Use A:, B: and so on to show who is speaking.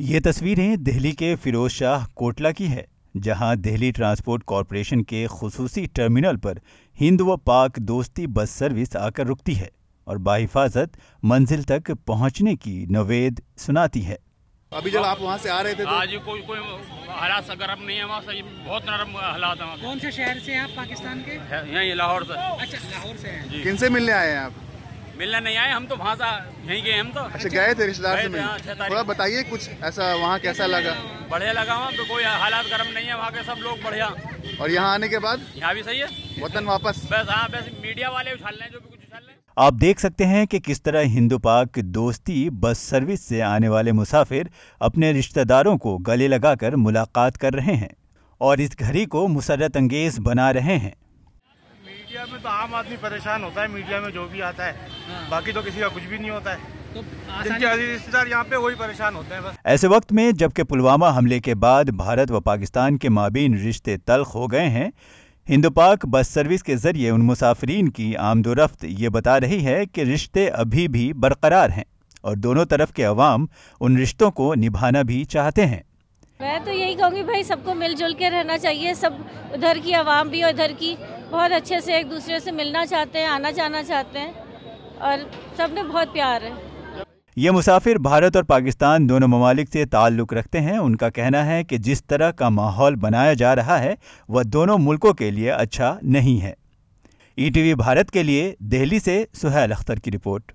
A: ये तस्वीरें दिल्ली के फिरोज शाह कोटला की है, जहां दिल्ली ट्रांसपोर्ट कॉरपोरेशन के खुसूसी टर्मिनल पर हिंद व पाक दोस्ती बस सर्विस आकर रुकती है और बाहिफाजत मंजिल तक पहुंचने की नवेद सुनाती है।
B: अभी जब आप वहां से आ रहे थे तो
C: आज कोई हालात गर्म नहीं है, वहाँ से बहुत नरम हालात हैं।
D: कौन से शहर से हैं आप पाकिस्तान के?
C: यहीं लाहौर से।
D: अच्छा, लाहौर से हैं।
B: किन से मिलने आए हैं आप?
C: मिलने नहीं आए, हम तो वहाँ से यहीं गए हम तो।
B: अच्छा, गए थे रिश्तेदार से मिलने।
C: 6 तारीख।
B: थोड़ा बताइए कुछ ऐसा वहाँ कैसा लगा?
C: बढ़िया लगा, वहाँ तो कोई हालात गर्म नहीं है, वहाँ के सब लोग बढ़िया।
B: और यहाँ आने के बाद
C: यहाँ भी सही है,
B: वतन वापस।
C: बस हाँ, बस मीडिया वाले उछाल रहे हैं, जो भी कुछ उछाल रहे हैं।
A: आप देख सकते हैं कि किस तरह हिंदू पाक दोस्ती बस सर्विस से आने वाले मुसाफिर अपने रिश्तेदारों को गले लगाकर मुलाकात कर रहे हैं और इस घड़ी को मुसर्रत अंगेज बना रहे हैं।
E: मीडिया में तो आम आदमी परेशान होता है, मीडिया में जो भी आता है, बाकी तो किसी का कुछ भी नहीं होता है।
D: तो
E: जिनके अजीज रिश्तेदार यहाँ पे वही परेशान होते हैं बस।
A: ऐसे वक्त में जबकि पुलवामा हमले के बाद भारत व पाकिस्तान के माबीन रिश्ते तल्ख हो गए हैं, हिंदू पाक बस सर्विस के जरिए उन मुसाफिरीन की आमदोरफ्त ये बता रही है कि रिश्ते अभी भी बरकरार हैं और दोनों तरफ के अवाम उन रिश्तों को निभाना भी चाहते हैं।
F: मैं तो यही कहूँगी भाई, सबको मिलजुल के रहना चाहिए। सब उधर की आवाम भी और इधर की बहुत अच्छे से एक दूसरे से मिलना चाहते हैं, आना जाना चाहते हैं और सब में बहुत प्यार है।
A: ये मुसाफिर भारत और पाकिस्तान दोनों ममालिक से ताल्लुक़ रखते हैं। उनका कहना है कि जिस तरह का माहौल बनाया जा रहा है वह दोनों मुल्कों के लिए अच्छा नहीं है। ईटीवी भारत के लिए दिल्ली से सुहैल अख्तर की रिपोर्ट।